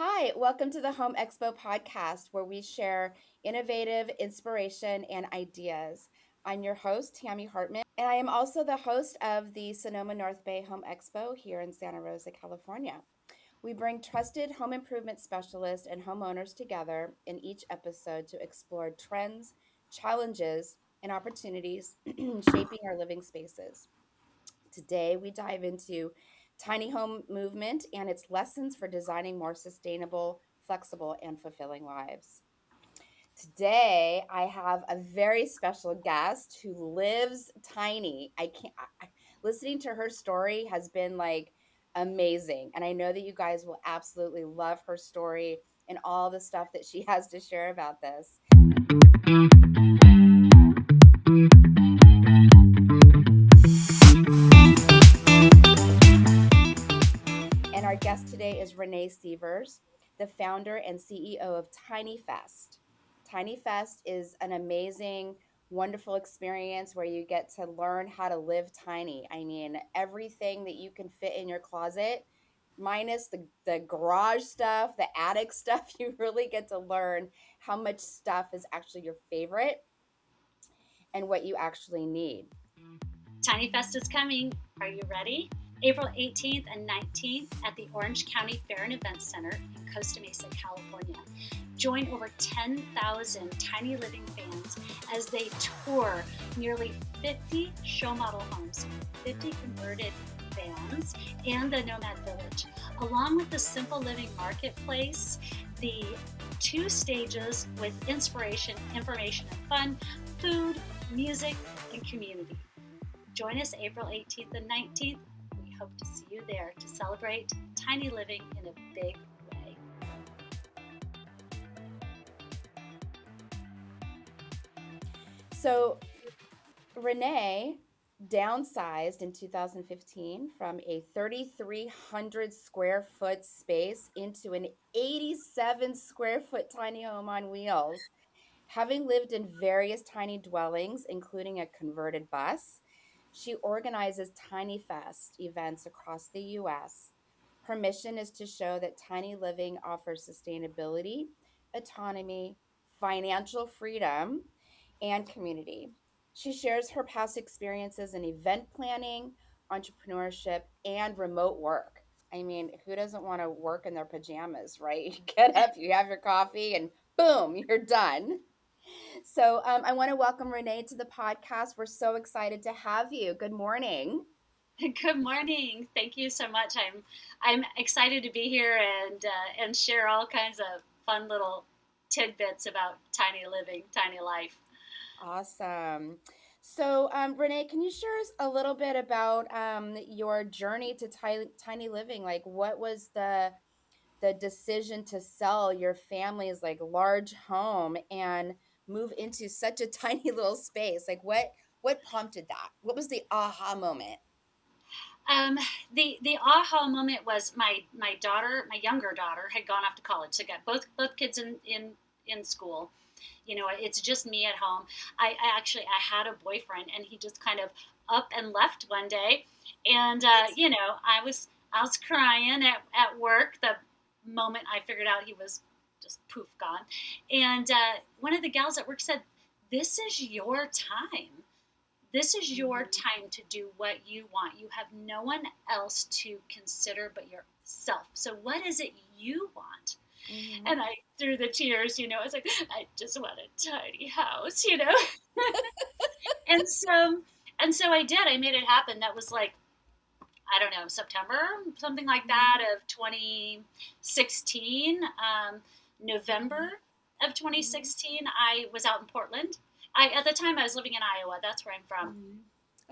Hi, welcome to the Home Expo Podcast, where we share innovative inspiration and ideas. I'm your host, Tammie Hartman, and I am also the host of the Sonoma North Bay Home Expo here in Santa Rosa, California. We bring trusted home improvement specialists and homeowners together in each episode to explore trends, challenges, and opportunities shaping our living spaces. Today, we dive into tiny home movement and its lessons for designing more sustainable, flexible, and fulfilling lives. Today, I have a very special guest who lives tiny. Listening to her story has been like amazing. And I know that you guys will absolutely love her story and all the stuff that she has to share about this. And our guest today is Renee Seevers, the founder and CEO of Tiny Fest. Tiny Fest is an amazing, wonderful experience where you get to learn how to live tiny. I mean, everything that you can fit in your closet, minus the garage stuff, the attic stuff, you really get to learn how much stuff is actually your favorite and what you actually need. Tiny Fest is coming. Are you ready? April 18th and 19th at the Orange County Fair and Events Center in Costa Mesa, California. Join over 10,000 Tiny Living fans as they tour nearly 50 show model homes, 50 converted vans, and the Nomad Village, along with the Simple Living Marketplace, the 2 stages with inspiration, information, and fun, food, music, and community. Join us April 18th and 19th. We hope to see you there to celebrate tiny living in a big way. So, Renee downsized in 2015 from a 3,300 square foot space into an 87 square foot tiny home on wheels. Having lived in various tiny dwellings, including a converted bus, she organizes Tiny Fest events across the US. Her mission is to show that tiny living offers sustainability, autonomy, financial freedom, and community. She shares her past experiences in event planning, entrepreneurship, and remote work. I mean, who doesn't want to work in their pajamas, right? You get up, you have your coffee, and boom, you're done. So I want to welcome Renee to the podcast. We're so excited to have you. Good morning. Good morning. Thank you so much. I'm excited to be here and share all kinds of fun little tidbits about tiny living, tiny life. Awesome. So, Renee, can you share us a little bit about your journey to tiny living? Like, what was the decision to sell your family's like large home and move into such a tiny little space? Like, what prompted that? What was the aha moment? Um, the aha moment was my daughter, my younger daughter, had gone off to college. So I got both kids in school. You know, it's just me at home. I had a boyfriend, and he just kind of up and left one day, and I was crying at work the moment I figured out he was just poof gone. And one of the gals at work said, "This is your time. This is your Mhm. time to do what you want. You have no one else to consider but yourself. So what is it you want?" Mhm. And I, through the tears, I was like, "I just want a tiny house." And so I did. I made it happen. That was like, I don't know, September, something like that, Mhm. of 2016. Mhm. November of Mhm. 2016, I was out in Portland. At the time I was living in Iowa. That's where I'm from. Mhm.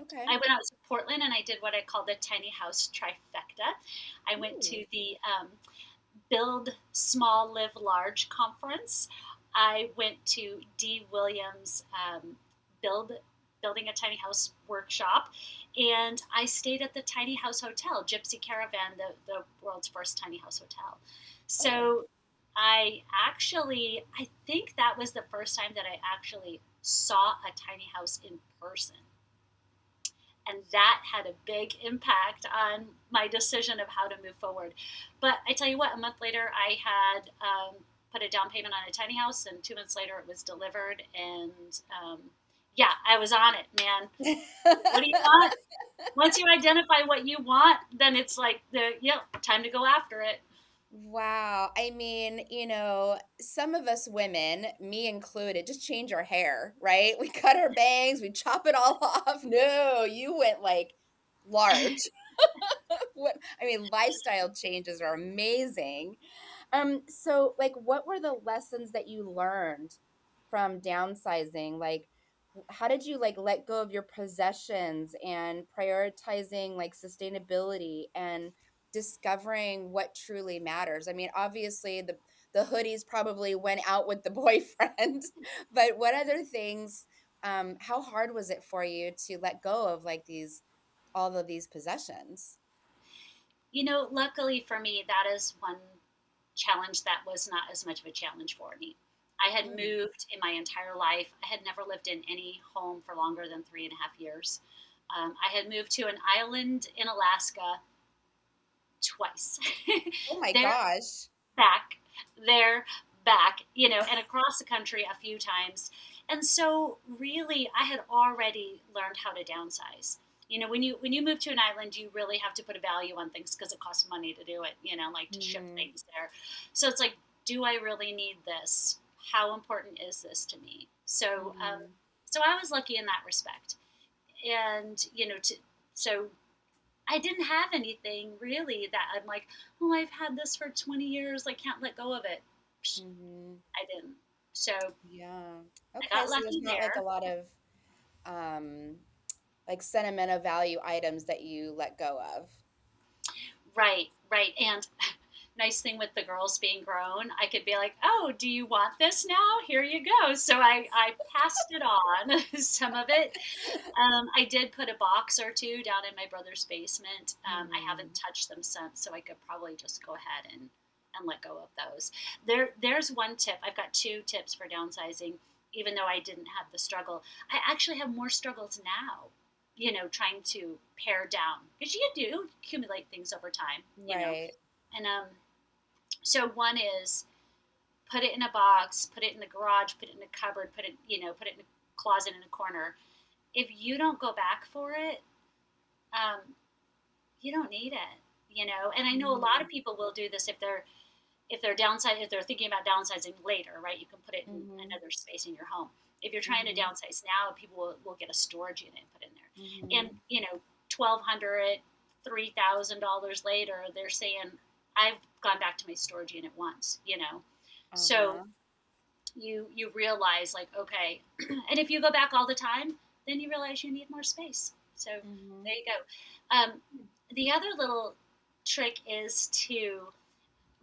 Okay. I went out to Portland and I did what I call the tiny house trifecta. I went Ooh. to the Build Small, Live Large conference. I went to D. Williams' Building a Tiny House workshop, and I stayed at the Tiny House Hotel, Gypsy Caravan, the world's first tiny house hotel. Oh. So I think that was the first time that I actually saw a tiny house in person. And that had a big impact on my decision of how to move forward. But I tell you what, a month later, I had put a down payment on a tiny house, and 2 months later, it was delivered. And yeah, I was on it, man. What do you want? Once you identify what you want, then it's like time to go after it. Wow. I mean, some of us women, me included, just change our hair, right? We cut our bangs, we chop it all off. No, you went like large. Lifestyle changes are amazing. So like what were the lessons that you learned from downsizing? Like how did you like let go of your possessions and prioritizing like sustainability and discovering what truly matters? I mean, obviously the hoodies probably went out with the boyfriend, but what other things how hard was it for you to let go of like these all of these possessions? Luckily for me, that is one challenge that was not as much of a challenge for me. I had Mm. moved in my entire life. I had never lived in any home for longer than 3.5 years. I had moved to an island in Alaska twice. Oh my There, gosh. back, there, back, and across the country a few times. And so really I had already learned how to downsize. When you move to an island, you really have to put a value on things because it costs money to do it, like to ship Mhm. things there. So it's like, do I really need this? How important is this to me? Mhm. So I was lucky in that respect. And, so I didn't have anything really that I'm like, oh, I've had this for 20 years. I can't let go of it. Psh, Mhm. I didn't. So Yeah. I Okay, got so there's lucky not like a there. lot of um like sentimental value items that you let go of. Right, right. And nice thing with the girls being grown, I could be like, oh, do you want this now? Here you go. So I passed it on, some of it. I did put a box or two down in my brother's basement. I haven't Mhm. touched them since, so I could probably just go ahead and let go of those. There's one tip. I've got two tips for downsizing, even though I didn't have the struggle. I actually have more struggles now, trying to pare down because you do accumulate things over time. Right. And so one is put it in a box, put it in the garage, put it in a cupboard, put it in a closet in a corner. If you don't go back for it, um, you don't need it. And I know a lot of Mhm. people will do this if they're thinking about downsizing later, right? You can put it in Mhm. another space in your home. If you're trying to Mhm. downsize now, people will get a storage unit and put in there. And Mhm. 1,200, $3,000 later, they're saying, I've gone back to my storage unit once. So Uh-huh. you realize like, okay, and if you go back all the time, then you realize you need more space. So Mhm. there you go. The other little trick is to,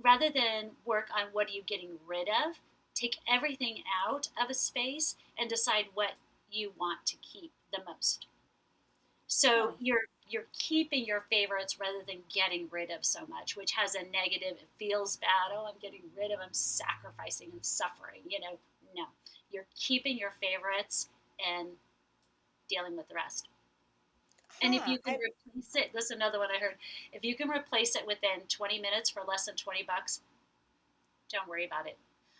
rather than work on what are you getting rid of, take everything out of a space and decide what you want to keep the most. So Huh. you're keeping your favorites rather than getting rid of so much, which has a negative. It feels bad. Oh, I'm getting rid of. I'm sacrificing and suffering. No, you're keeping your favorites and dealing with the rest. And if Huh. you can replace it, this is another one I heard. If you can replace it within 20 minutes for less than $20, don't worry about it.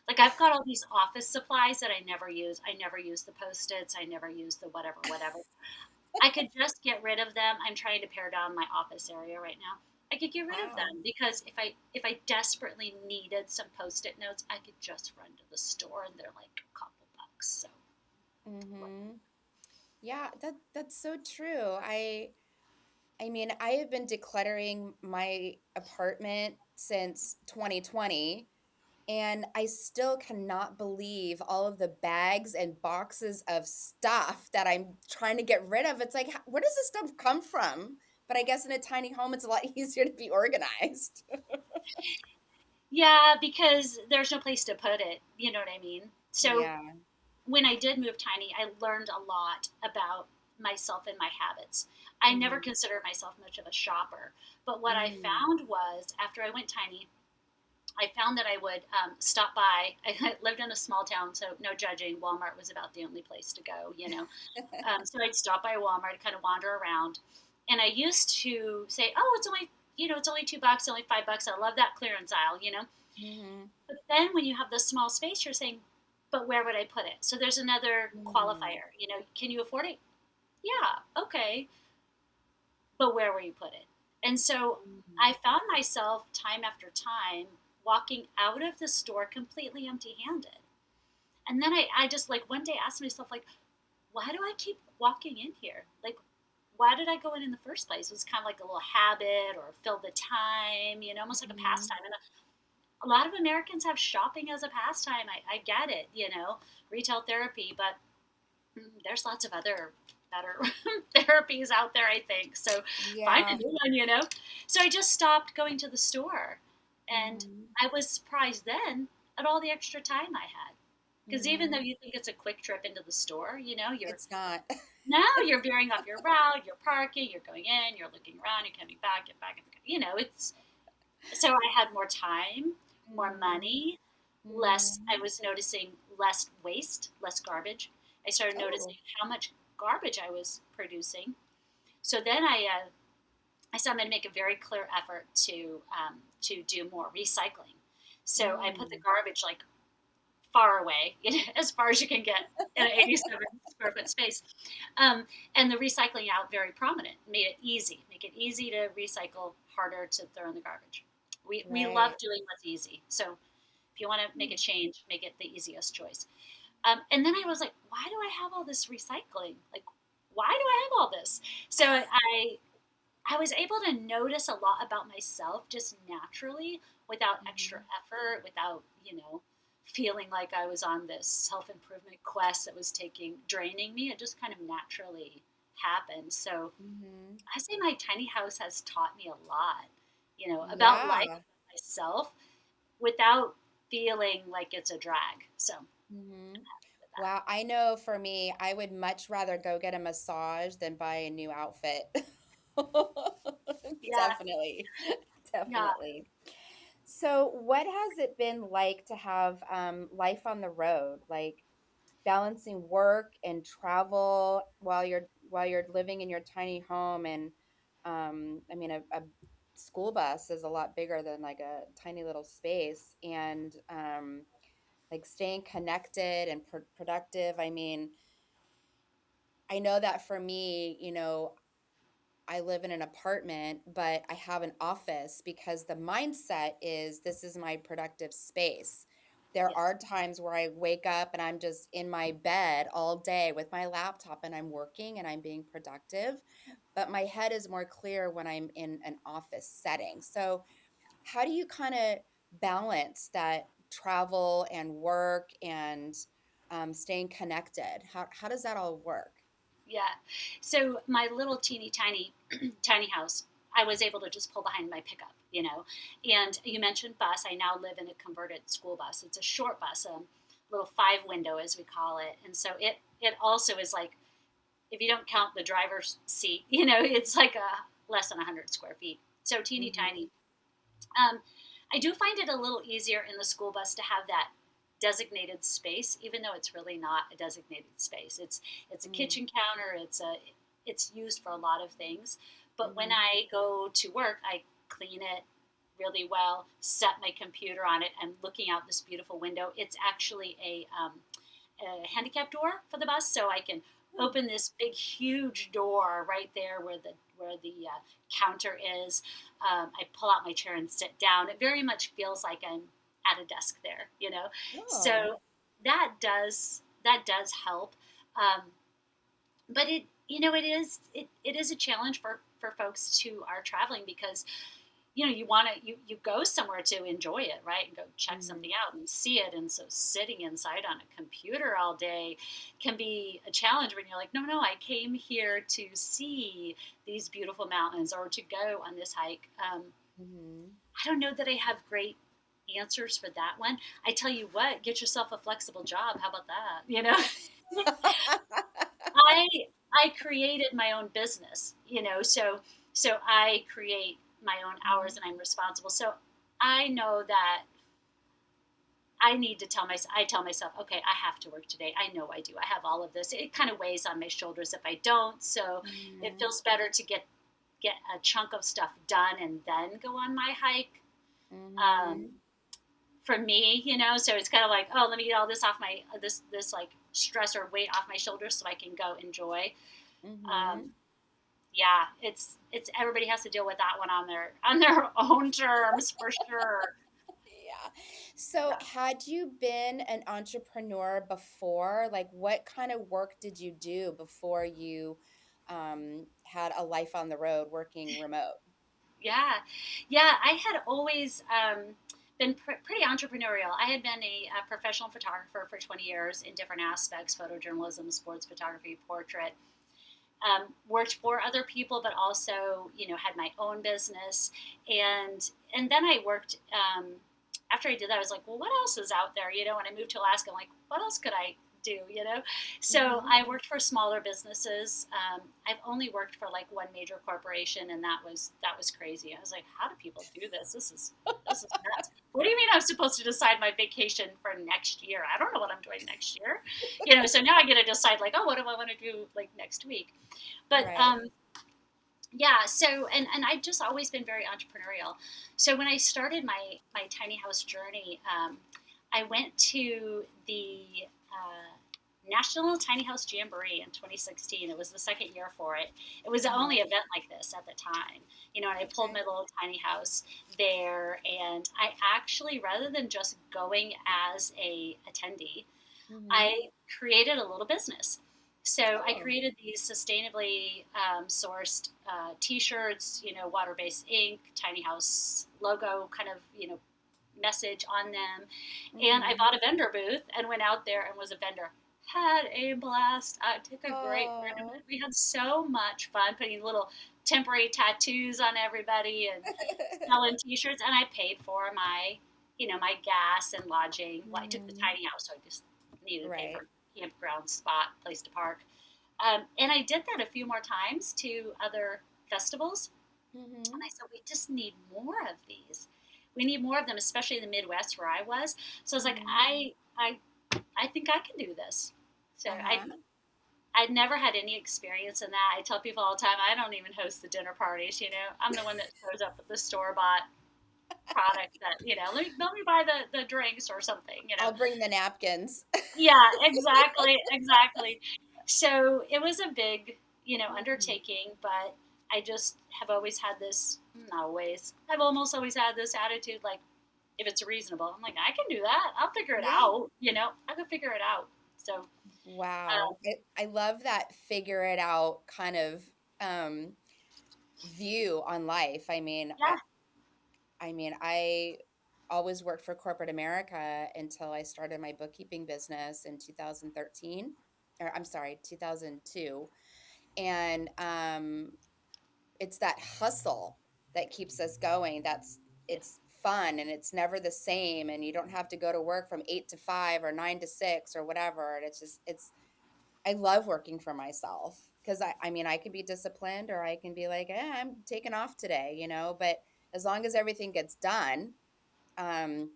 Like I've got all these office supplies that I never use. I never use the post-its. I never use the whatever. I could just get rid of them. I'm trying to pare down my office area right now. I could get rid of Wow. them because if I desperately needed some post-it notes, I could just run to the store and they're like a couple bucks. So Mhm. Yeah, that's so true. I mean, I have been decluttering my apartment since 2020, and I still cannot believe all of the bags and boxes of stuff that I'm trying to get rid of. It's like, where does this stuff come from? But I guess in a tiny home, it's a lot easier to be organized. yeah, because there's no place to put it. You know what I mean? So Yeah. when I did move tiny, I learned a lot about myself and my habits. I never Mhm. considered myself much of a shopper, but what I Mm. found was after I went tiny, I found that I would stop by. I lived in a small town, so no judging. Walmart was about the only place to go, you know. So I'd stop by Walmart, kind of wander around, and I used to say, "Oh, it's only it's only $2, only $5. I love that clearance aisle, you know." Mm-hmm. But then when you have this small space, you're saying, "But where would I put it?" So there's another Mm-hmm. qualifier. Can you afford it? Yeah, okay, but where will you put it? And so Mm-hmm. I found myself time after time walking out of the store completely empty handed. And then I just like one day asked myself, like, why do I keep walking in here? Like, why did I go in the first place? It was kind of like a little habit or fill the time, almost like a Mm-hmm. pastime. And a lot of Americans have shopping as a pastime. I get it, retail therapy, but there's lots of other better therapies out there, I think. So find a Yeah. new one. So I just stopped going to the store. And Mm-hmm. I was surprised then at all the extra time I had. Because even though Mm-hmm. you think it's a quick trip into the store, you're It's not. now you're veering off your route, you're parking, you're going in, you're looking around, you're coming back, get back. It's so I had more time, more Mm-hmm. money, less. I Mm-hmm. was noticing less waste, less garbage. I started Oh. noticing how much garbage I was producing. So then I said I'm going to make a very clear effort to do more recycling. So I put the Mm. garbage like far away, as far as you can get in an 87 square foot space, and the recycling out very prominent. Made it easy, make it easy to recycle, harder to throw in the garbage. We love Right. doing what's easy. So if you want to make a change, make it the easiest choice. And then I was like, why do I have all this recycling? Like, why do I have all this? So I was able to notice a lot about myself just naturally without extra Mm-hmm. effort, without, feeling like I was on this self improvement quest that was draining me. It just kind of naturally happened. So Mm-hmm. I say my tiny house has taught me a lot, about life, Yeah. myself, without feeling like it's a drag. So Mm-hmm. with that. Wow. I know for me, I would much rather go get a massage than buy a new outfit. Yeah, Definitely. yeah, Definitely. So, what has it been like to have life on the road, like balancing work and travel while you're living in your tiny home? And I mean, a school bus is a lot bigger than like a tiny little space, and like staying connected and productive. I mean, I know that for me, I live in an apartment, but I have an office because the mindset is this is my productive space. There yes, are times where I wake up and I'm just in my bed all day with my laptop and I'm working and I'm being productive, but my head is more clear when I'm in an office setting. So, how do you kind of balance that travel and work and staying connected? How does that all work? yeah. So my little teeny tiny tiny house, I was able to just pull behind my pickup. And you mentioned bus. I now live in a converted school bus. It's a short bus, a little 5 window as we call it. And so it also is like, if you don't count the driver's seat, it's like a less than 100 square feet. So teeny Hmm. tiny. Um, I do find it a little easier in the school bus to have that designated space, even though it's really not a designated space. It's a Mm-hmm. kitchen counter. It's used for a lot of things. But when Mm-hmm. I go to work, I clean it really well, set my computer on it, and looking out this beautiful window. It's actually a handicap door for the bus, so I can open this big, huge door right there where the counter is. I pull out my chair and sit down. It very much feels like I'm at a desk there. Oh. So that does help. Um, but it is a challenge for folks who are traveling because you want to you go somewhere to enjoy it, right, and go check Mm-hmm. something out and see it. And so sitting inside on a computer all day can be a challenge when you're like, no, I came here to see these beautiful mountains or to go on this hike. Mm-hmm. I don't know that I have great answers for that one. I tell you what, get yourself a flexible job. How about that? I I created my own business. So I create my own hours and I'm responsible. So I know that I need to I tell myself, okay, I have to work today. I know I do. I have all of this. It kind of weighs on my shoulders if I don't. So it Mhm. feels better to get a chunk of stuff done and then go on my hike. Um, Mhm. for me, so it's kind of like, oh, let me get all this off my this like stress or weight off my shoulders so I can go enjoy. Um, Mhm. yeah, it's everybody has to deal with that one on their own terms for sure. Yeah. So, had you been an entrepreneur before? Like, what kind of work did you do before you had a life on the road working remote? Yeah, yeah. I had always been pretty entrepreneurial. I had been a professional photographer for 20 years in different aspects: photojournalism, sports photography, portrait. Worked for other people, but also, had my own business, and then I worked. After I did that, I was like, well, what else is out there? When I moved to Alaska, I'm like, what else could I do? So Mhm. I worked for smaller businesses. I've only worked for like one major corporation, and that was crazy. I was like, how do people do this? This is nuts. What do you mean I'm supposed to decide my vacation for next year? I don't know what I'm doing next year. So now I get to decide like, oh, what do I want to do like next week? But Right. yeah, so and I've just always been very entrepreneurial. So when I started my tiny house journey, I went to the National Tiny House Jamboree in 2016. It was the second year for it. It was the Uh-huh. only event like this at the time. And I pulled my Okay. little tiny house there, and I actually, rather than just going as a attendee, Mhm. I created a little business. So I Oh. created these sustainably sourced T-shirts, water-based ink, tiny house logo, kind of, message on them. And I Mhm. bought a vendor booth and went out there and was a vendor. Had a blast. I took a great tournament. Oh. We had so much fun putting little temporary tattoos on everybody and selling T-shirts. And I paid for my gas and lodging. Well, I took the Mhm. tiny house, so I just needed to pay Right. for campground spot, place to park. And I did that a few more times to other festivals. And Mhm. I said, we just need more of these. We need more of them, especially in the Midwest where I was. So I was like, Mhm. I think I can do this. So Uh-huh. I'd never had any experience in that. I tell people all the time, I don't even host the dinner parties. I'm the one that shows up at the store bought product that let me buy the drinks or something. I'll bring the napkins. Yeah, exactly, exactly. So it was a big Mhm. undertaking, but I just have always had this, not always, I've almost always had this attitude, like, if it's reasonable, I'm like, I can do that, I'll figure it Yeah. out. I can figure it out. So Wow. I love that figure it out kind of um view on life. yeah, I always worked for corporate America until I started my bookkeeping business in 2013, or I'm sorry, 2002. And it's that hustle that keeps us going. yeah, It's fun and it's never the same, and you don't have to go to work from 8 to 5 or 9 to 6 or whatever. And it's I love working for myself because I can be disciplined or I can be like, I'm taking off today, but as long as everything gets done, um,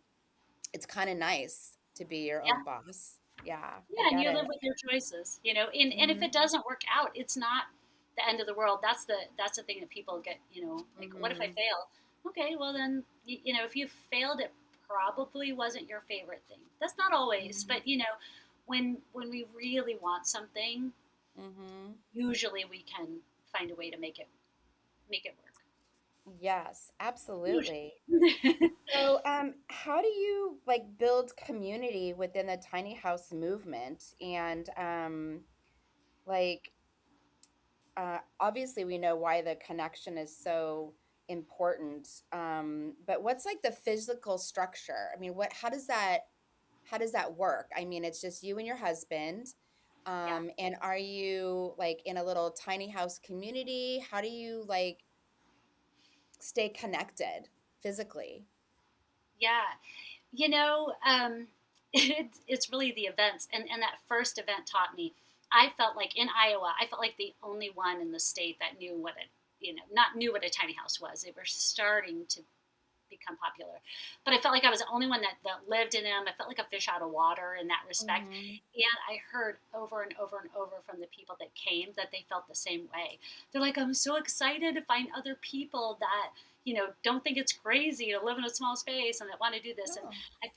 it's kind of nice to be your yeah. own boss. Yeah, I Yeah, and get you live it. with your choices, and if Hmm. it doesn't work out, it's not the end of the world. That's the thing that people get, like, what if I Hmm. fail? Okay, well then, if you failed, it probably wasn't your favorite thing. That's not always, Hmm. but when we really want something, Hmm. usually we can find a way to make it work. Yes, absolutely. Usually. So, how do you like build community within the tiny house movement? And like obviously we know why the connection is so important, but what's like the physical structure? How does that work? It's just you and your husband, Yeah. and are you like in a little tiny house community? How do you like stay connected physically? Yeah. It's really the events. And that first event taught me, I felt like in Iowa, I felt like the only one in the state that knew what not knew what a tiny house was. They were starting to become popular. But I felt like I was the only one that lived in them. I felt like a fish out of water in that respect. Mm-hmm. And I heard over and over and over from the people that came that they felt the same way. They're like, I'm so excited to find other people that, don't think it's crazy to live in a small space and that want to do this. And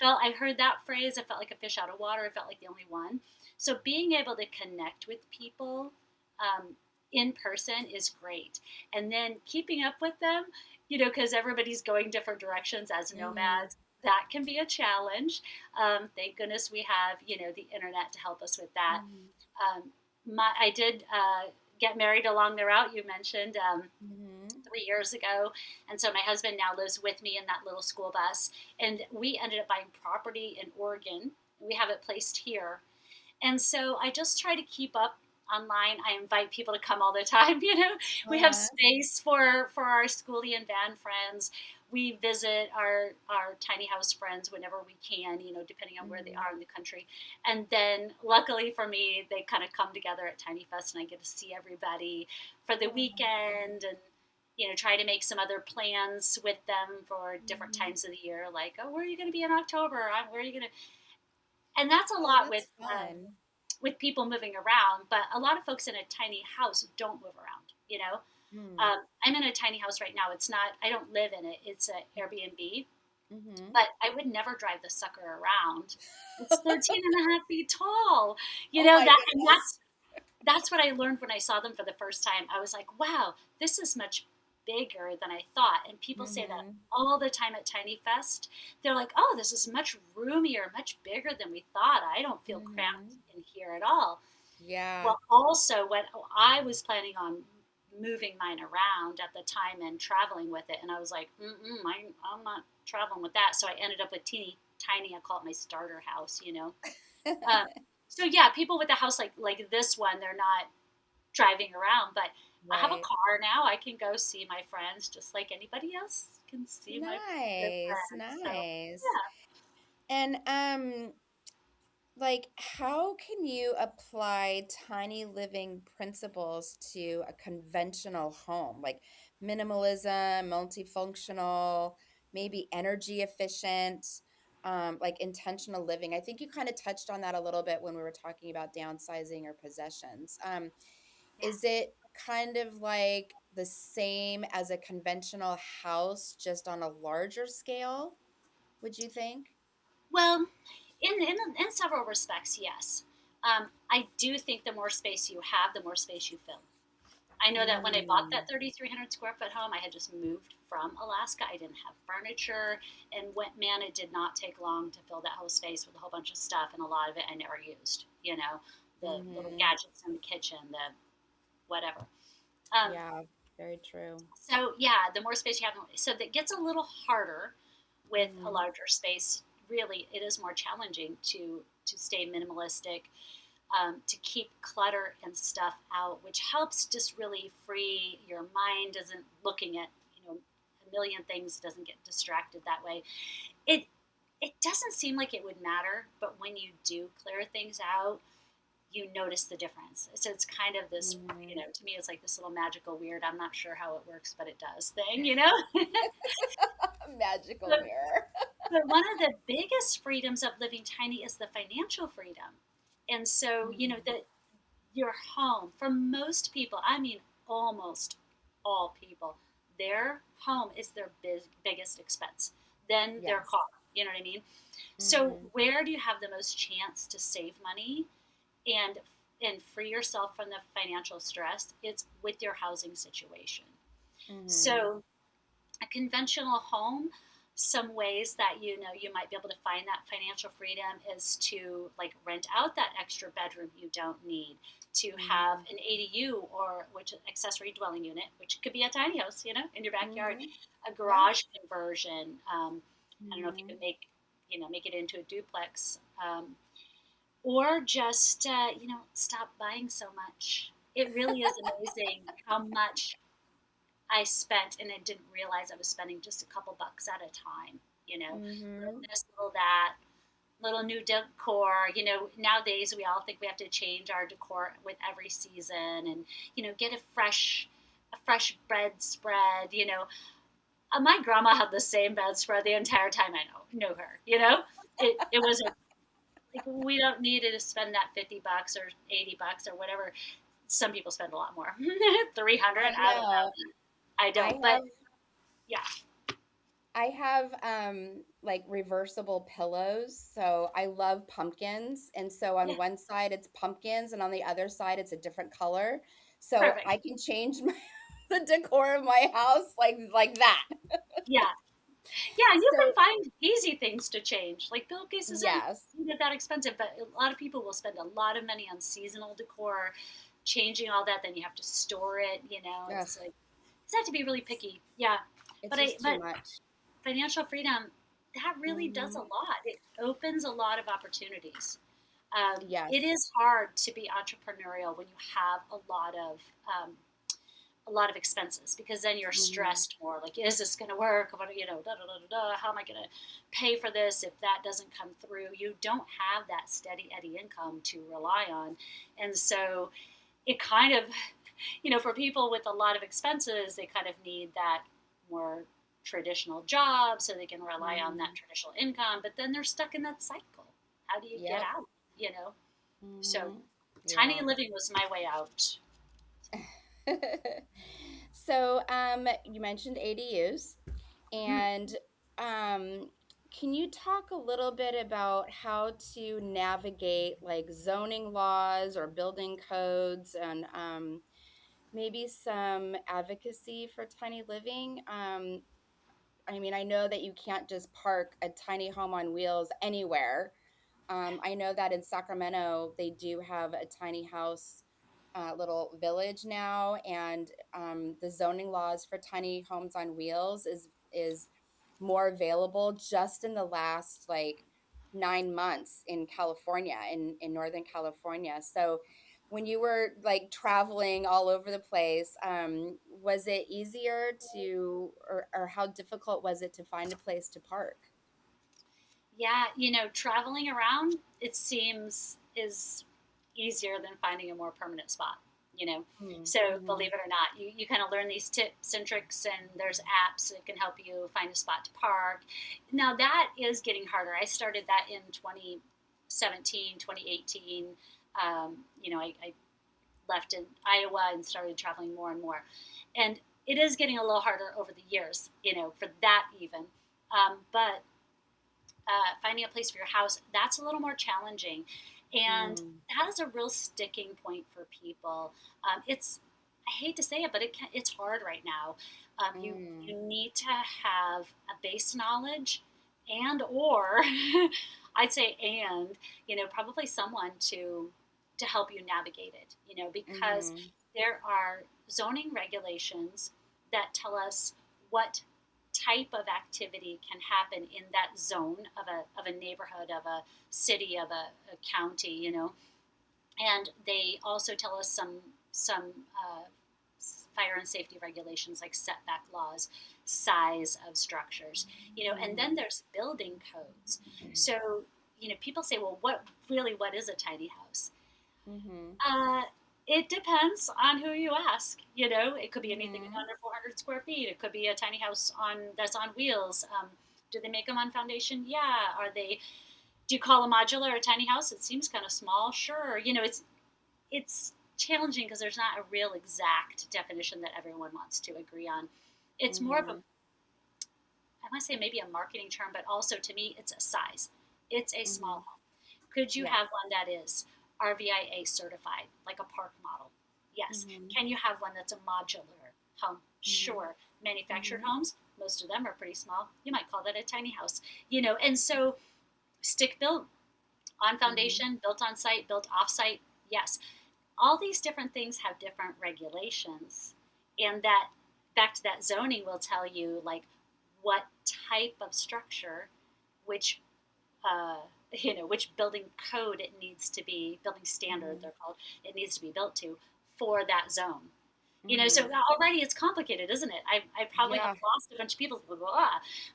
Oh. I heard that phrase. I felt like a fish out of water. I felt like the only one. So being able to connect with people in person is great. And then keeping up with them, because everybody's going different directions as Mm-hmm. nomads, that can be a challenge. Thank goodness we have, the internet to help us with that. Mm-hmm. Um, I did get married along the route you mentioned. Mm-hmm. 3 years ago. And so my husband now lives with me in that little school bus. And we ended up buying property in Oregon. We have it placed here. And so I just try to keep up online. I invite people to come all the time. We have Uh-huh. space for our schoolie and van friends. We visit our tiny house friends whenever we can, depending on where they Mm-hmm. are in the country. And then luckily for me, they kind of come together at Tiny Fest and I get to see everybody for the weekend and try to make some other plans with them for different Mm-hmm. times of the year. Like, oh, where are you going to be in October? Where are you going to? And that's a Oh, lot that's fun. with people moving around. But a lot of folks in a tiny house don't move around. Mm. I'm in a tiny house right now. It's not. I don't live in it. It's an Airbnb. Mm-hmm. But I would never drive the sucker around. It's 13 and a half feet tall. Oh my And goodness. that's what I learned when I saw them for the first time. I was like, wow, this is much bigger than I thought. And people say that Mm-hmm. all the time at Tiny Fest. They're like, oh, this is much roomier, much bigger than we thought. I don't feel cramped Mm-hmm. in here at all. Yeah. Well, also, when I was planning on moving mine around at the time and traveling with it, and I was like, I'm not traveling with that. So I ended up with teeny tiny. I call it my starter house. Um, so yeah, people with a house like this one, they're not driving around, but I have a Right. car now. I can go see my friends just like anybody else can see their Nice. friends. So Nice. yeah, And like how can you apply tiny living principles to a conventional home? Like minimalism, multifunctional, maybe energy efficient, like intentional living. I think you kind of touched on that a little bit when we were talking about downsizing or possessions. yeah. Is it kind of like the same as a conventional house, just on a larger scale, would you think? Well, in several respects, yes. I do think the more space you have, the more space you fill. I know that when I bought Mm, that 3,300 square foot home, I had just moved from Alaska. I didn't have furniture, and man, it did not take long to fill that whole space with a whole bunch of stuff, and a lot of it I never used. The little mm-hmm. gadgets in the kitchen, the whatever. Um, Yeah, very true. so yeah, the more space you have, so that gets a little harder with a Mm-hmm. larger space. Really, it is more challenging to stay minimalistic, to keep clutter and stuff out, which helps just really free your mind. Isn't looking at a million things, doesn't get distracted that way. It it doesn't seem like it would matter, but when you do clear things out, you notice the difference. So it's kind of this, Mm-hmm. to me, it's like this little magical weird. I'm not sure how it works, but it does thing. Magical but, mirror. but one of the biggest freedoms of living tiny is the financial freedom. And so, Mm-hmm. that your home, for most people, I mean, almost all people, their home is their biggest expense, then their Yes. car. You know what I mean? So, Mm-hmm. where do you have the most chance to save money and free yourself from the financial stress? It's with your housing situation. Mm-hmm. So, a conventional home, some ways that you might be able to find that financial freedom is to like rent out that extra bedroom you don't need, to have Mm-hmm. an ADU, or which accessory dwelling unit, which could be a tiny house, in your backyard, Mm-hmm. a Yeah. garage conversion. I don't know if you Mm-hmm. can make it into a duplex, or just stop buying so much. It really is amazing how much I spent, and I didn't realize I was spending just a couple bucks at a time. Little Mm-hmm. this, little that, little new decor. Nowadays we all think we have to change our decor with every season, and get a fresh bread spread. My grandma had the same bedspread the entire time I know her. It wasn't like we don't need to spend that $50 or $80 or whatever. Some people spend a lot more. 300. I I don't know. know. I I don't. But have yeah, I have like reversible pillows. So I love pumpkins. And so on yeah, one side it's pumpkins and on the other side it's a different color. So perfect. I can change the decor of my house like that. Yeah, yeah. You So can find easy things to change. Like pillowcase isn't yes. that expensive, but a lot of people will spend a lot of money on seasonal decor, changing all that. Then you have to store it. Ugh, It's like you have to be really picky. Yeah, it's but just too but much. financial freedom, that really does a Hmm. lot. It opens a lot of opportunities. It Yes. is hard to be entrepreneurial when you have um, a lot of expenses, because then you're Hmm. stressed more. Like, is this going to work? How am I going to pay for this if that doesn't come through? You don't have that steady Eddie income to rely on, and so it kind of, for people with a lot of expenses, they kind of need that more traditional job so they can rely on that Hmm. traditional income, but then they're stuck in that cycle. How do you get Yep. out? You know? So Hmm. tiny Yeah. living was my way out. So, you mentioned ADUs, Hmm. and can you talk a little bit about how to navigate like zoning laws or building codes and maybe some advocacy for tiny living? I mean, I know that you can't just park a tiny home on wheels anywhere. I know that in Sacramento, they do have a tiny house little village now, and the zoning laws for tiny homes on wheels is more available just in the last like 9 months in California, in Northern California. So when you were like traveling all over the place, was it easier to, or how difficult was it to find a place to park? Yeah, traveling around, it seems, is easier than finding a more permanent spot, you know. So Mm-hmm. believe it or not, you kind of learn these tips and tricks, and there's apps that can help you find a spot to park. Now that is getting harder. I started that in 2017, 2018. I left in Iowa and started traveling more and more. And it is getting a little harder over the years, for that even. But finding a place for your house, that's a little more challenging. And Mm, that is a real sticking point for people. I hate to say it, but it's hard right now. You mm, need to have a base knowledge, and or I'd say probably someone to help you navigate it. Because mhm, there are zoning regulations that tell us what type of activity can happen in that zone of a neighborhood, of a city, of a county, and they also tell us some uh, fire and safety regulations, like setback laws, size of structures, and then mhm, there's building codes. So people say, well, what is a tiny house? mhm, Uh, it depends on who you ask. It could be anything mhm, under 400 square feet. It could be a tiny house that's on wheels. Do they make them on foundation? Yeah. Are they? Do you call a modular a tiny house? It seems kind of small. Sure. It's challenging because there's not a real exact definition that everyone wants to agree on. It's more of a, mhm, I want to say, maybe a marketing term, but also to me, it's a size. It's a small mhm. home. Could you Yeah. have one that is RVIA certified, like a park model? Yes. Mhm, Can you have one that's a modular home? mhm, Sure. Manufactured mhm, homes, most of them are pretty small. You might call that a tiny house, and so stick built, on mhm, foundation, built on site, built off site. Yes. All these different things have different regulations. And that, back to that zoning, will tell you like what type of structure, which uh, which building code it needs to be, building standard mhm, they're called, it needs to be built to for that zone. So mhm. already it's complicated, isn't it? I probably have Yeah. lost a bunch of people, blah, blah, blah.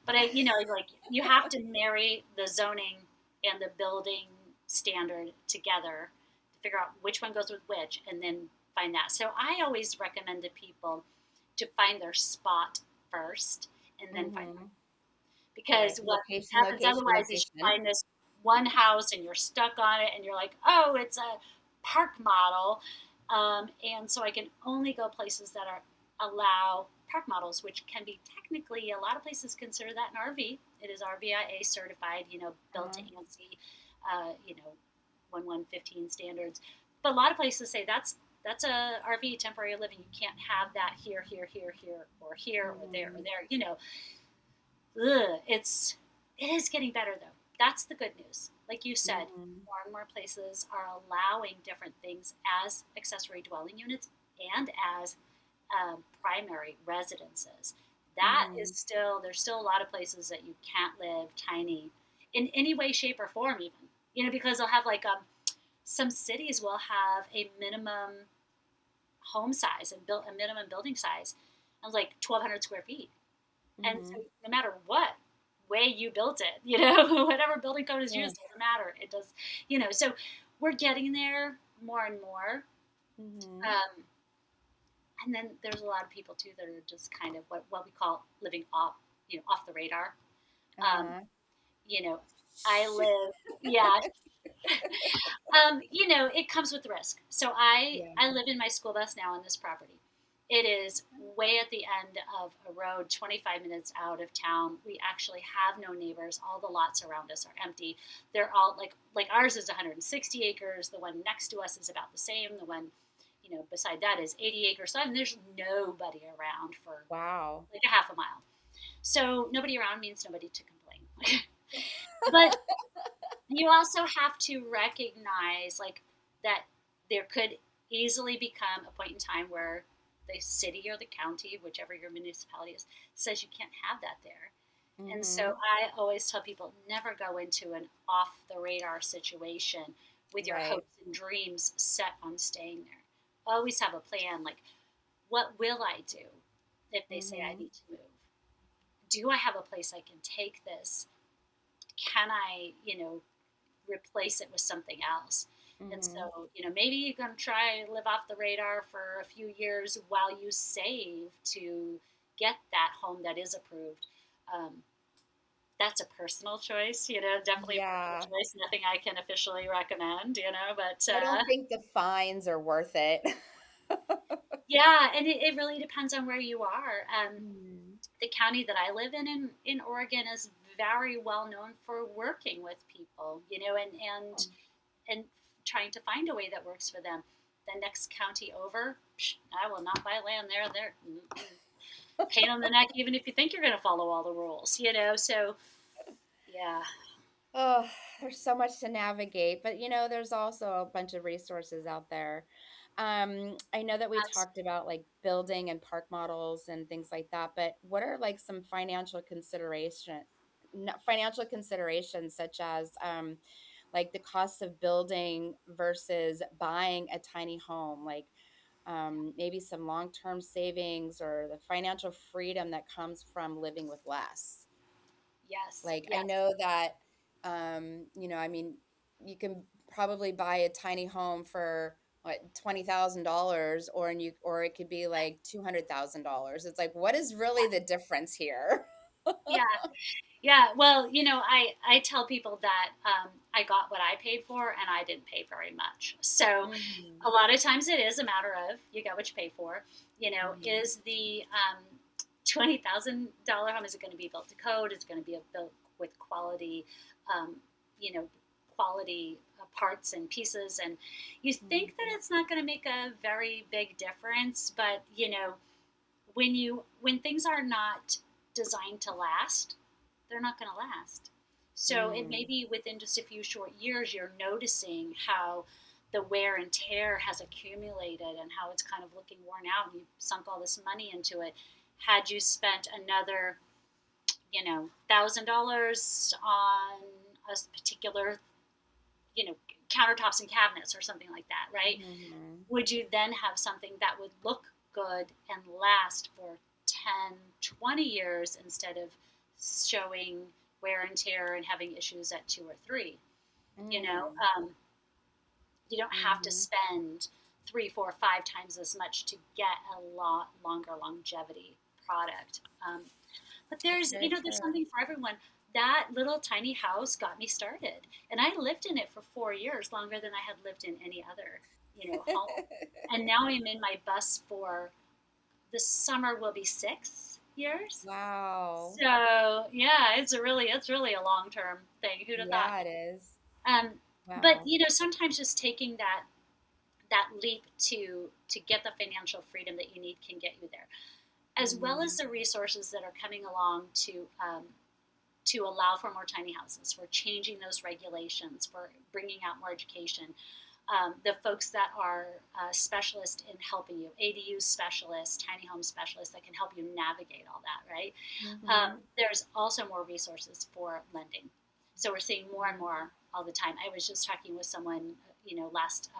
But like you have to marry the zoning and the building standard together to figure out which one goes with which, and then find that. So I always recommend to people to find their spot first, and then find Mm-hmm. because Right. what Location, happens location, otherwise is you location. find this one house and you're stuck on it and you're like, oh, it's a park model. And so I can only go places that are allow park models, which can be technically, a lot of places consider that an RV. It is RVIA certified, built to Uh-huh. ANSI, 1115 standards. But a lot of places say that's a RV, temporary living. You can't have that here, here, here, here, or there, or Mm-hmm. there. It is getting better though. That's the good news. Like you said, Mm-hmm. more and more places are allowing different things as accessory dwelling units and as primary residences. That is Mm-hmm. still, there's still a lot of places that you can't live tiny in any way, shape, or form, even. Because they'll have like some cities will have a minimum home size and build a minimum building size of like 1,200 square feet. And Mm-hmm. so no matter what way you built it, whatever building code is Yeah. used, doesn't matter. It does, so we're getting there more and more. Mm-hmm. Um, and then there's a lot of people too that are just kind of what we call living off the radar. Um, Uh-huh. you know, I live, yeah, it comes with risk. So Yeah. I live in my school bus now on this property. It is way at the end of a road, 25 minutes out of town. We actually have no neighbors. All the lots around us are empty. They're all like ours is 160 acres. The one next to us is about the same. The one, beside that is 80 acres. So I mean, there's nobody around for Wow. like a half a mile. So nobody around means nobody to complain. But you also have to recognize like that there could easily become a point in time where the city or the county, whichever your municipality is, says you can't have that there. And so Mm-hmm. I always tell people never go into an off the radar situation with your Right. hopes and dreams set on staying there. Always have a plan like, what will I do if they say I Mm-hmm. need to move? Do I have a place I can take this? Can I, replace it with something else? And Mm-hmm. so, maybe you're going to try and live off the radar for a few years while you save to get that home that is approved. Um, that's a personal choice, definitely a personal Yeah. choice. Nothing I can officially recommend, but I don't think the fines are worth it. yeah, and it really depends on where you are. Mm. The county that I live in Oregon is very well known for working with people, and trying to find a way that works for them. The next county over, I will not buy land there. They're pain on the neck, even if you think you're going to follow all the rules. So yeah, Oh, there's so much to navigate, but there's also a bunch of resources out there. I know that we abs- talked about like building and park models and things like that, but what are like some financial considerations such as like the cost of building versus buying a tiny home, like maybe some long-term savings or the financial freedom that comes from living with less. yes, Like I yes, know that I mean, you can probably buy a tiny home for what $20,000 or it could be like $200,000. It's like what is really the difference here? yeah. Yeah, well, I tell people that I got what I paid for and I didn't pay very much. So Hmm. a lot of times it is a matter of you get what you pay for. Hmm. Is the $20,000 home, is it going to be built to code? Is it going to be built with quality, um, you know, quality parts and pieces? And you think that Hmm. it's not going to make a very big difference, but when things are not designed to last, they're not going to last. So it may Hmm. be within just a few short years you're noticing how the wear and tear has accumulated and how it's kind of looking worn out and you sunk all this money into it. Had you spent another, $1,000 on a particular, you know, countertops and cabinets or something like that, right? Hmm. Would you then have something that would look good and last for 10, 20 years instead of showing wear and tear and having issues at 2 or 3? You know, Hmm. um, you don't have to Hmm. spend 3, 4, 5 times as much to get a lot longer longevity product. But That's there's, very there's true. something for everyone. That little tiny house got me started, and I lived in it for 4 years, longer than I had lived in any other, home. And now I'm in my bus for this summer will be 6 years. Wow. So yeah, it's really a long term thing. Who'd have thought? Yeah, it is. Um, but Wow. sometimes just taking that leap to get the financial freedom that you need can get you there, as well as Mhm. the resources that are coming along to allow for more tiny houses, for changing those regulations, for bringing out more education. The folks that are specialists in helping you, ADU specialists, tiny home specialists that can help you navigate all that, right? Mhm. There's also more resources for lending. So we're seeing more and more all the time. I was just talking with someone, last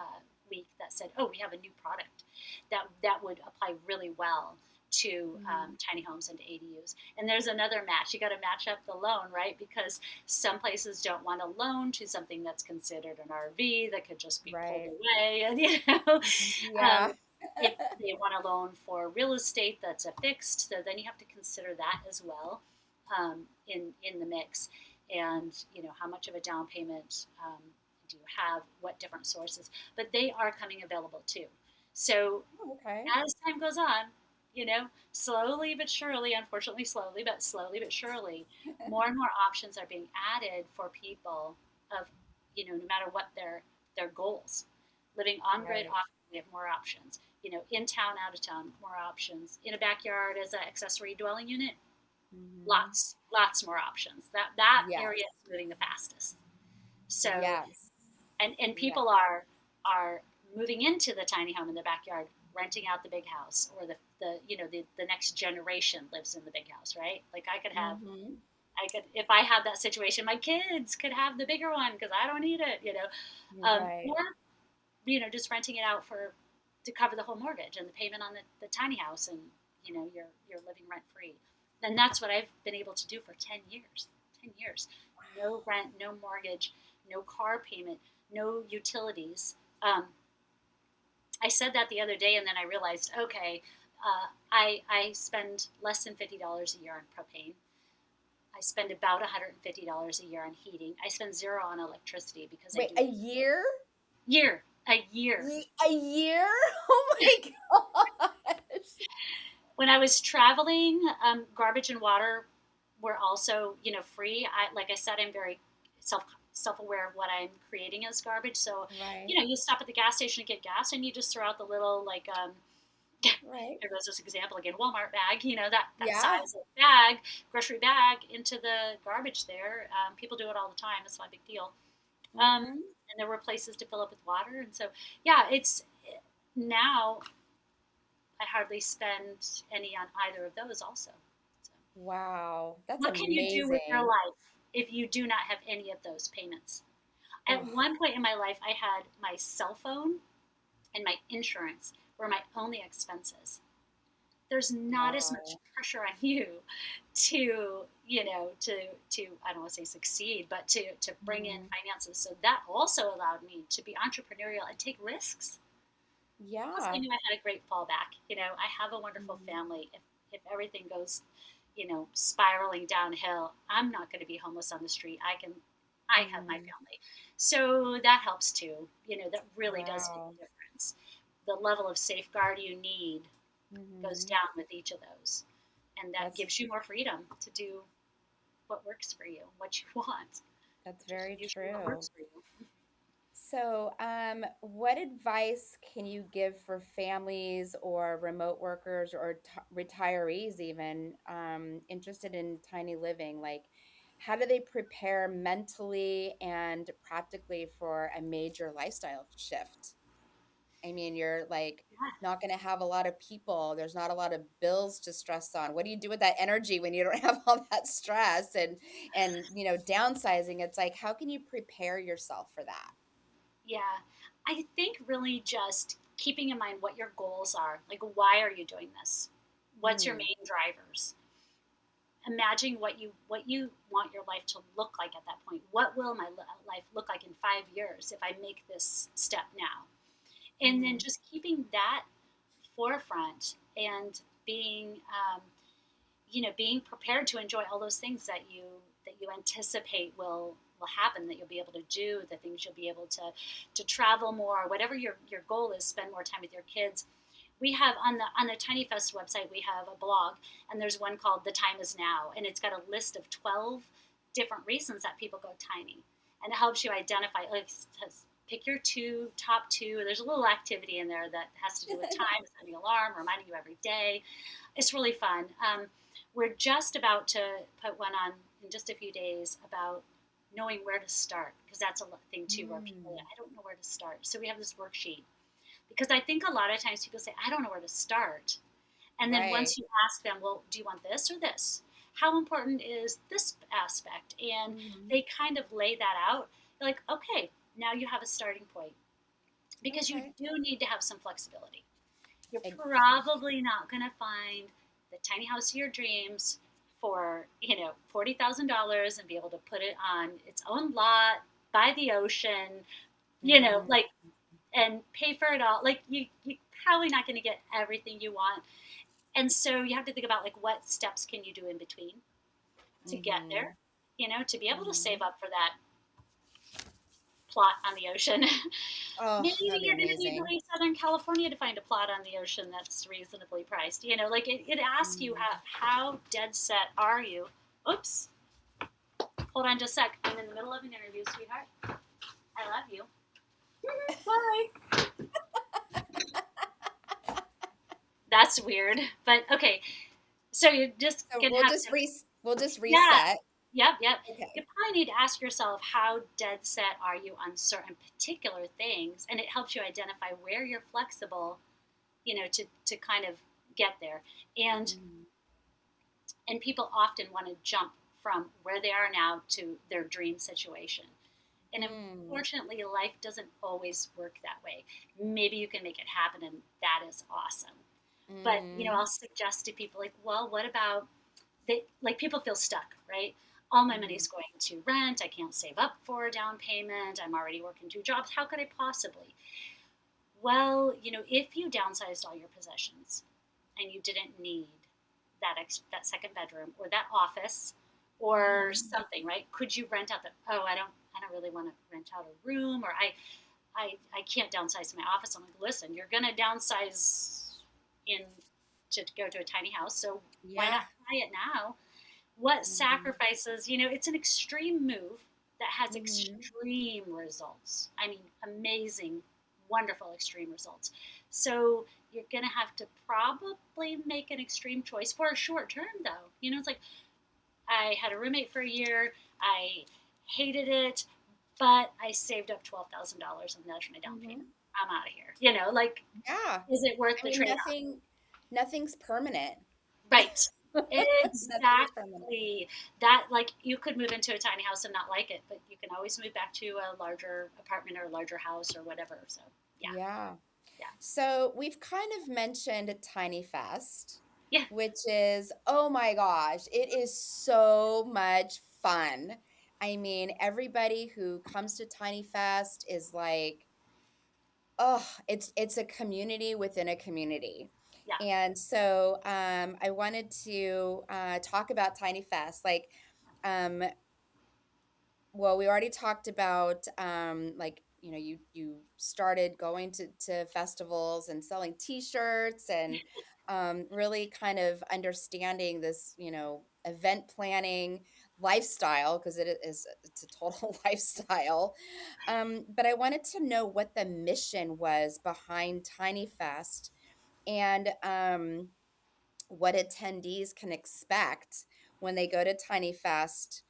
week that said, "Oh, we have a new product that would apply really well to Mhm. tiny homes and to ADUs." And there's another match. You got to match up the loan, right? Because some places don't want a loan to something that's considered an RV that could just be pulled Right. away, and Mhm. um, Yeah. if they want a loan for real estate that's a fixed, so then you have to consider that as well, in the mix, and how much of a down payment do you have, what different sources, but they are coming available too. So Oh, okay. as time goes on, slowly but surely, unfortunately slowly but surely, more and more options are being added for people of, no matter what their goals. Living on grid, Right. we have more options. In town, out of town, more options. In a backyard as an accessory dwelling unit, Mhm. lots more options. That area Yes. is moving the fastest. So Yes. and Yeah. people are moving into the tiny home in the backyard, renting out the big house, or the next generation lives in the big house, right? Like Mhm. I could, if I had that situation, my kids could have the bigger one because I don't need it, Right. or just renting it out to cover the whole mortgage and the payment on the tiny house, and you're living rent free. And that's what I've been able to do for 10 years. 10 years, no rent, no mortgage, no car payment, no utilities. I said that the other day, and then I realized, okay, I spend less than $50 a year on propane. I spend about $150 a year on heating. I spend zero on electricity because I Wait, do a year? a year. A year? Oh my gosh. When I was traveling, garbage and water were also free. Like I said, I'm very self aware of what I'm creating as garbage. So Right. you stop at the gas station to get gas, and you just throw out the little like Right. here goes this example again, Walmart bag, that Yeah. size of bag, grocery bag into the garbage there. People do it all the time. It's not a big deal. Mhm. And there were places to fill up with water. And so, yeah, it's now I hardly spend any on either of those also. So, Wow. That's what can you do with your amazing. life if you do not have any of those payments? At Ugh. one point in my life, I had my cell phone and my insurance were my only expenses. There's not as much Wow. pressure on you to I don't want to say succeed, but to bring in Mhm. finances. So that also allowed me to be entrepreneurial and take risks. Plus I Yeah. knew I had a great fallback. I have a wonderful Mhm. family. If everything goes spiraling downhill, I'm not going to be homeless on the street. I have my Mhm. family, so that helps too. That really does make Wow. a difference. The level of safeguard you need goes Mhm. down with each of those. And that That's gives you more freedom to do what works for you, what you want, that's which is very usually what true. works for you. So, what advice can you give for families or remote workers or retirees, even interested in tiny living? Like, how do they prepare mentally and practically for a major lifestyle shift? I mean, you're like Yeah, not going to have a lot of people. There's not a lot of bills to stress on. What do you do with that energy when you don't have all that stress and downsizing? It's like, how can you prepare yourself for that? yeah. I think really just keeping in mind what your goals are. Like, why are you doing this? What's your Mm. main drivers? Imagine what you want your life to look like at that point. What will my life look like in 5 years if I make this step now? And then Mhm. just keeping that forefront and being being prepared to enjoy all those things that you anticipate will happen, that you'll be able to do, the things you'll be able to travel more, whatever your goal is, spend more time with your kids. We have on the Tiny Fest website, we have a blog, and there's one called The Time Is Now, and it's got a list of 12 different reasons that people go tiny, and it helps you identify, like, pick your top two. There's a little activity in there that has to do with time, setting an alarm, reminding you every day. It's really fun. We're just about to put one on in just a few days about knowing where to start, because that's a thing too, where people, I don't know where to start. So we have this worksheet, because I think a lot of times people say, I don't know where to start. And then once you ask them, well, do you want this or this? How important is this aspect? And they kind of lay that out. You're like, okay, now you have a starting point, because you do need to have some flexibility. You're probably not going to find the tiny house of your dreams for, $40,000 and be able to put it on its own lot by the ocean, like, and pay for it all. Like, you're probably not going to get everything you want. And so you have to think about, like, what steps can you do in between to get there, to be able to save up for that plot on the ocean. Maybe you're going to need to leave Southern California to find a plot on the ocean that's reasonably priced. Like, it asks you, how dead set are you? Oops. Hold on just a sec. I'm in the middle of an interview, sweetheart. I love you. Bye. That's weird, but okay. So you just we'll just reset. Yep. Okay. You probably need to ask yourself, how dead set are you on certain particular things, and it helps you identify where you're flexible, to kind of get there. And people often want to jump from where they are now to their dream situation. And unfortunately, life doesn't always work that way. Maybe you can make it happen, and that is awesome. But, I'll suggest to people, like, well, what about, people feel stuck, right? All my money's going to rent. I can't save up for a down payment. I'm already working 2 jobs. How could I possibly? Well, if you downsized all your possessions and you didn't need that second bedroom or that office or something, right? Could you rent out I don't really want to rent out a room, or I can't downsize my office. I'm like, listen, you're going to downsize to go to a tiny house. So why not try it now? What sacrifices, it's an extreme move that has extreme results. I mean, amazing, wonderful extreme results. So you're going to have to probably make an extreme choice for a short term, though. It's like, I had a roommate for a year. I hated it, but I saved up $12,000 and that's my down payment. I'm out of here. Is it worth the trade-off? Nothing's permanent. Right. Exactly. That, like, you could move into a tiny house and not like it, but you can always move back to a larger apartment or a larger house or whatever. So, yeah. So we've kind of mentioned Tiny Fest. Yeah. Which is, oh my gosh, it is so much fun. I mean, everybody who comes to Tiny Fest is like, oh, it's a community within a community. Yeah. And so I wanted to talk about Tiny Fest. Well, we already talked about you started going to festivals and selling T-shirts and really kind of understanding this, event planning lifestyle, because it's a total lifestyle. But I wanted to know what the mission was behind Tiny Fest, and what attendees can expect when they go to Tiny Fest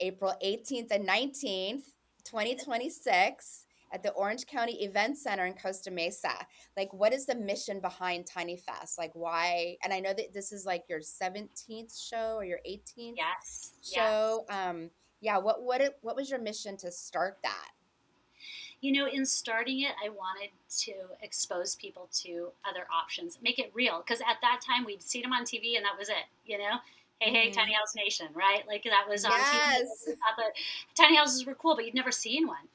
April 18th and 19th, 2026 at the Orange County Event Center in Costa Mesa. Like, what is the mission behind Tiny Fest? Like, why? And I know that this is like your 17th show or your 18th show. What was your mission to start that? In starting it, I wanted to expose people to other options, make it real. Because at that time, we'd see them on TV and that was it, Hey, Tiny House Nation, right? Like, that was on TV. We thought that tiny houses were cool, but you'd never seen one.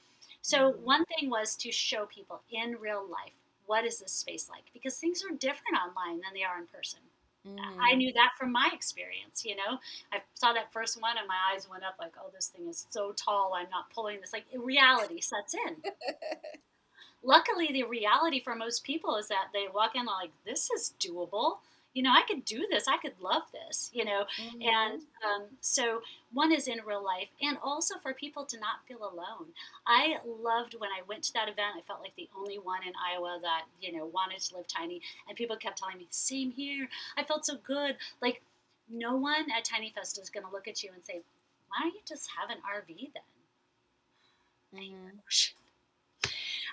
So one thing was to show people in real life, what is this space like? Because things are different online than they are in person. I Mhm. knew that from my experience, I saw that first one and my eyes went up like, oh, this thing is so tall. I'm not pulling this. Like reality sets in. Luckily, the reality for most people is that they walk in like, this is doable. I could do this. I could love this. And Mhm. so one is in real life, and also for people to not feel alone. I loved when I went to that event. I felt like the only one in Iowa that, wanted to live tiny. And people kept telling me, same here. I felt so good. Like, no one at Tiny Fest is going to look at you and say, why don't you just have an RV then? I hate that Mhm. question.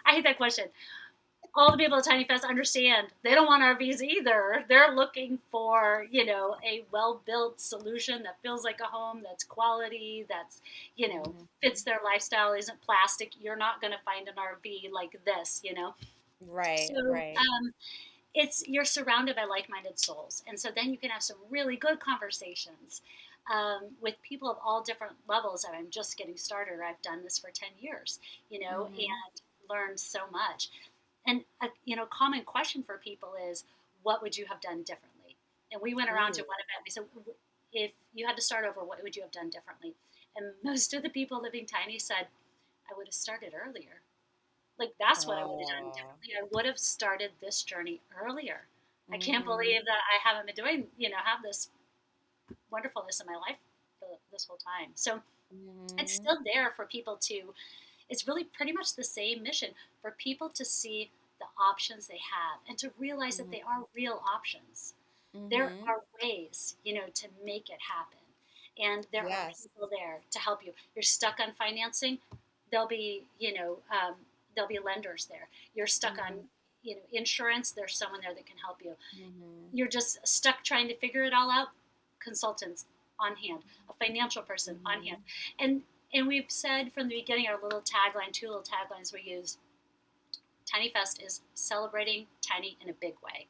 I hate that question. All the people at Tiny Fest understand they don't want RVs either. They're looking for, a well built solution that feels like a home, that's quality, Mhm. fits their lifestyle, isn't plastic. You're not going to find an RV like this. So Right, right. you're surrounded by like minded souls. And so then you can have some really good conversations with people of all different levels. And I'm just getting started. I've done this for 10 years, Mhm. and learned so much. And a common question for people is, what would you have done differently? And we went around to Ooh. one event. We said, if you had to start over, what would you have done differently? And most of the people living tiny said, I would have started earlier. Like that's what I would have done Oh. differently. I would have started this journey earlier. I can't believe Mhm. that I haven't been doing, have this wonderfulness in my life this whole time. So it's Mhm. still there for people to, it's really pretty much the same mission for people to see the options they have and to realize that Mhm. they are real options. There Mhm. are ways, to make it happen. And there are Yes. people there to help you. You're stuck on financing, there'll be, there'll be lenders there. You're stuck on, Mhm. insurance, there's someone there that can help you. Mhm. You're just stuck trying to figure it all out, consultants on hand, a financial person on hand. Mhm. And we've said from the beginning, our little tagline, two little taglines we use, Tiny Fest is celebrating tiny in a big way.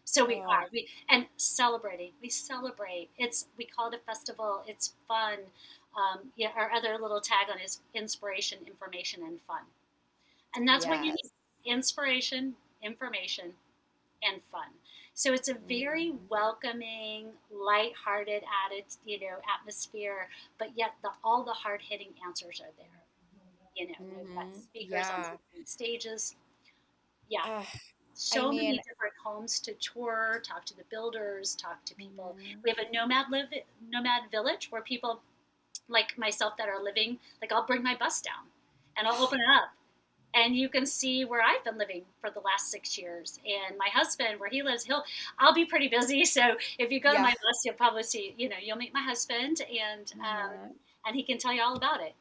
So we Oh. are. And celebrating. We celebrate. We call it a festival. It's fun. Yeah, our other little tagline is inspiration, information, and fun. And that's what you need. Yes. Inspiration, information, and fun. So it's a very Mhm. welcoming, light-hearted atmosphere, but yet all the hard-hitting answers are there. We've got Mhm. speakers on Yeah. different stages. Yeah, Uh, I so mean, many different homes to tour, talk to the builders, talk to people. mhm. We have a nomad village where people like myself that are living, like I'll bring my bus down and I'll open it up and you can see where I've been living for the last 6 years. And my husband, where he lives, I'll be pretty busy. So if you go to Yeah. my bus, you'll probably see, you'll meet my husband, Uh-huh. and he can tell you all about it.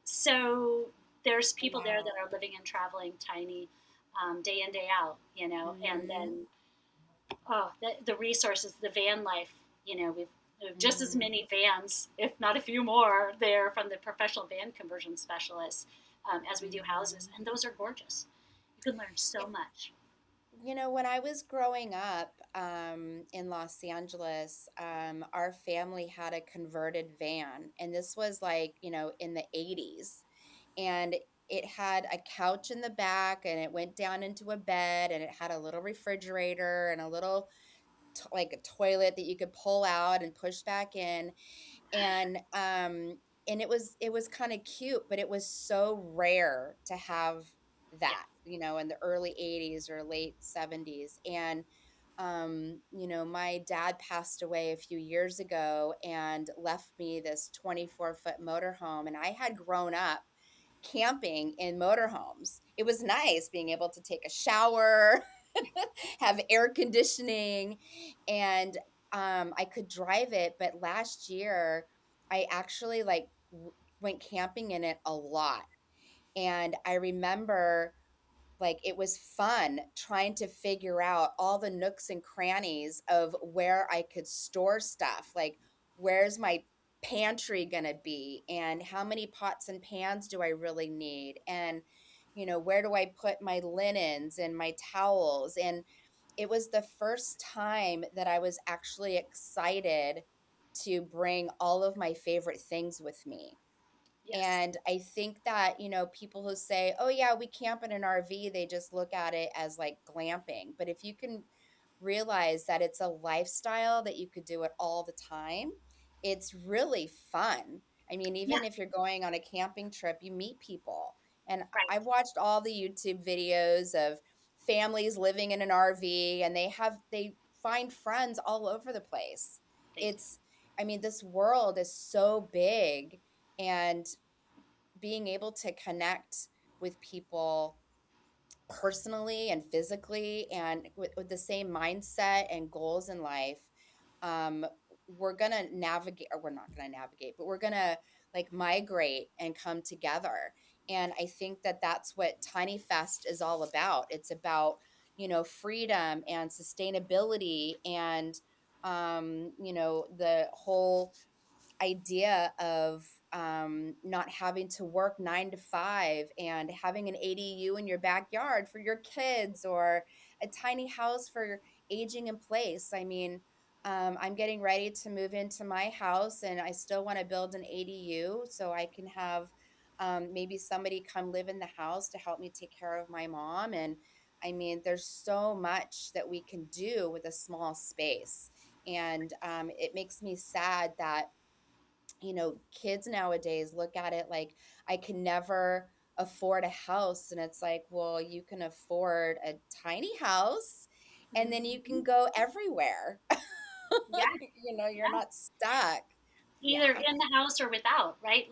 So there's people there that Wow. are living and traveling tiny, day in day out. And Mhm. then the resources, the van life. We have just as Mhm. many vans, if not a few more, there from the professional van conversion specialists as we do houses, Mhm. and those are gorgeous. You can learn so much. When I was growing up in Los Angeles, our family had a converted van, and this was like, in the 80s. And it had a couch in the back, and it went down into a bed, and it had a little refrigerator and a little like a toilet that you could pull out and push back in. And it was kind of cute, but it was so rare to have Yeah, that, in the early 80s or late 70s. And my dad passed away a few years ago and left me this 24-foot motorhome, and I had grown up camping in motorhomes. It was nice being able to take a shower, have air conditioning, and I could drive it. But last year, I actually like went camping in it a lot, and I remember like it was fun trying to figure out all the nooks and crannies of where I could store stuff. Like, where's my pantry going to be? And how many pots and pans do I really need? And, where do I put my linens and my towels? And it was the first time that I was actually excited to bring all of my favorite things with me. yes, And I think that, people who say, oh, yeah, we camp in an RV, they just look at it as like glamping. But if you can realize that it's a lifestyle that you could do it all the time. It's really fun. I mean, Yeah, even if you're going on a camping trip, you meet people. And right. I've watched all the YouTube videos of families living in an RV, and they find friends all over the place. They do. It's I mean, this world is so big, and being able to connect with people personally and physically and with the same mindset and goals in life, um, we're gonna navigate, or we're not gonna navigate, but we're gonna like migrate and come together. And I think that that's what Tiny Fest is all about. It's about, freedom and sustainability and, the whole idea of not having to work 9 to 5 and having an ADU in your backyard for your kids, or a tiny house for aging in place. I mean, I'm getting ready to move into my house, and I still want to build an ADU so I can have maybe somebody come live in the house to help me take care of my mom. And I mean, there's so much that we can do with a small space. And it makes me sad that kids nowadays look at it like, I can never afford a house. And it's like, well, you can afford a tiny house, and then you can Mhm. go everywhere. Yeah, You're yeah. not stuck. Either Yeah. in the house or without, right?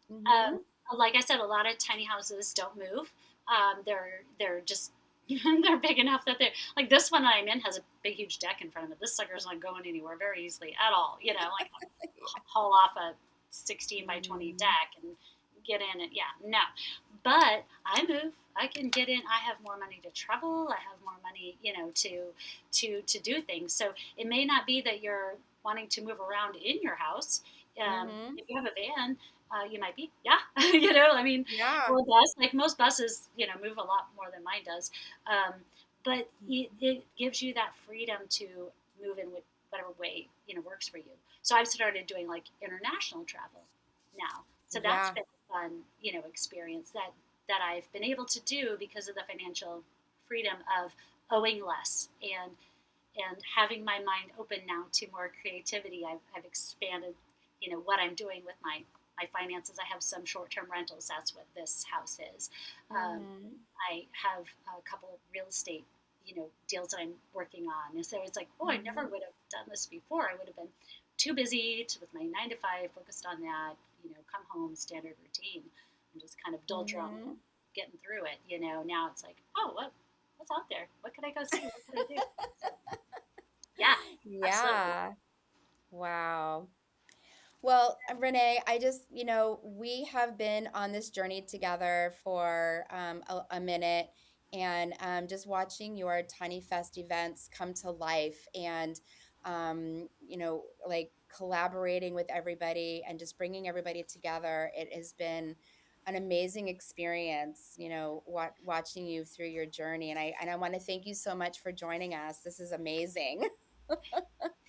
Hmm. Like I said, a lot of tiny houses don't move. They're just they're big enough that they're like this one I'm in has a big huge deck in front of it. This sucker's not going anywhere very easily at all. Like haul off a 16 by 20 Hmm. deck and get in it. Yeah, no. But I move. I can get in. I have more money to travel. I have more money, to do things. So it may not be that you're wanting to move around in your house. Hmm. If you have a van, you might be, yeah. I mean, Yeah. or a bus. Like most buses, move a lot more than mine does. Um, but it gives you that freedom to move in with whatever way works for you. So I've started doing like international travel now. So that's Yeah. been a fun, experience that I've been able to do because of the financial freedom of owing less and having my mind open now to more creativity. I've expanded, what I'm doing with my finances. I have some short-term rentals. That's what this house is. Um, Hmm. I have a couple of real estate, deals that I'm working on. And so it's like, oh, I never Hmm. would have done this before. I would have been too busy with my 9 to 5, focused on that, come home, standard routine, and just kind of dull drum Hmm. getting through it. Now it's like, oh, what's out there? What could I go see? What could I do? So, yeah, absolutely. Yeah. Wow. Well, Renee, we have been on this journey together for a minute, and just watching your Tiny Fest events come to life, and, like collaborating with everybody and just bringing everybody together. It has been an amazing experience, watching you through your journey. And I want to thank you so much for joining us. This is amazing.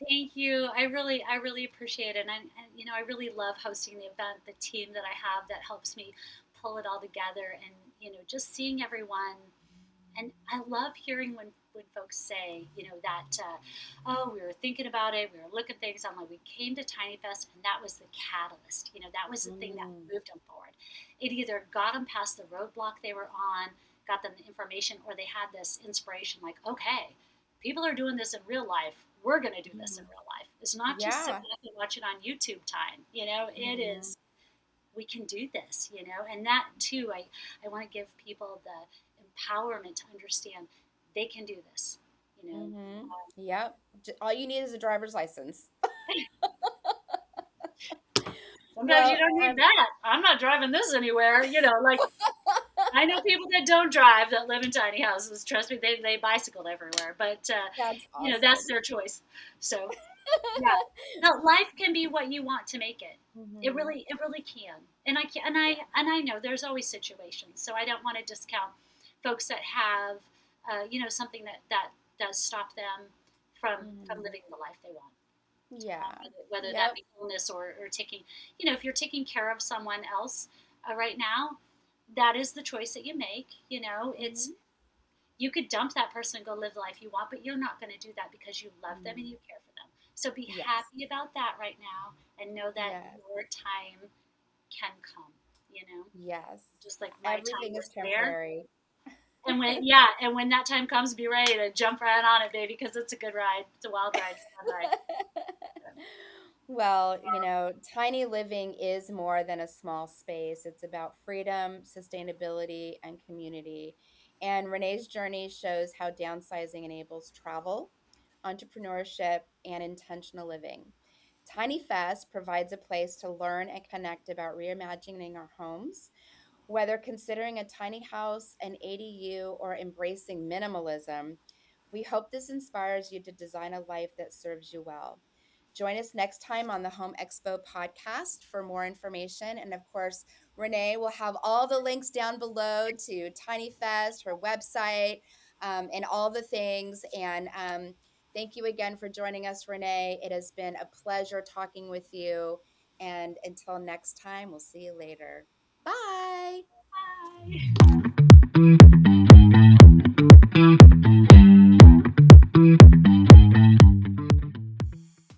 Thank you. I really appreciate it. And I really love hosting the event, the team that I have that helps me pull it all together and, just seeing everyone. And I love hearing when folks say, that, oh, we were thinking about it, we were looking at things. I'm like, we came to Tiny Fest, and that was the catalyst. That was the thing that Mm, moved them forward. It either got them past the roadblock they were on, got them the information, or they had this inspiration, like, okay, people are doing this in real life. We're going to do this in mhm. real life. It's not just sit Yeah. back and watch it on YouTube time. It Mhm. is, we can do this, and that too, I want to give people the empowerment to understand they can do this, you know. Mhm. Yep. All you need is a driver's license. Sometimes you Well, don't need that. I'm not driving this anywhere, like I know people that don't drive that live in tiny houses. Trust me, they bicycle everywhere, but that's that's awesome. their choice. So yeah, no, life can be what you want to make it. Mhm. It really can. And I can, and I know there's always situations. So I don't want to discount folks that have, something that does stop them from Mhm. living the life they want. Yeah. Whether that Yep. be illness or taking, if you're taking care of someone else right now, that is the choice that you make. It's Mhm. You could dump that person and go live the life you want, but you're not going to do that because you love them and Mm. you care for them. So be Yes. happy about that right now and know that Yes. your time can come, you know, Yes. just like my time Everything is was there. temporary. And when, yeah, and when that time comes, be ready to jump right on it, baby, because it's a good ride. It's a wild ride. It's a fun ride. Well, tiny living is more than a small space. It's about freedom, sustainability, and community. And Renee's journey shows how downsizing enables travel, entrepreneurship, and intentional living. Tiny Fest provides a place to learn and connect about reimagining our homes. Whether considering a tiny house, an ADU, or embracing minimalism, we hope this inspires you to design a life that serves you well. Join us next time on the Home Expo podcast for more information. And of course, Renee will have all the links down below to Tiny Fest, her website, and all the things. And thank you again for joining us, Renee. It has been a pleasure talking with you. And until next time, we'll see you later. Bye. Bye.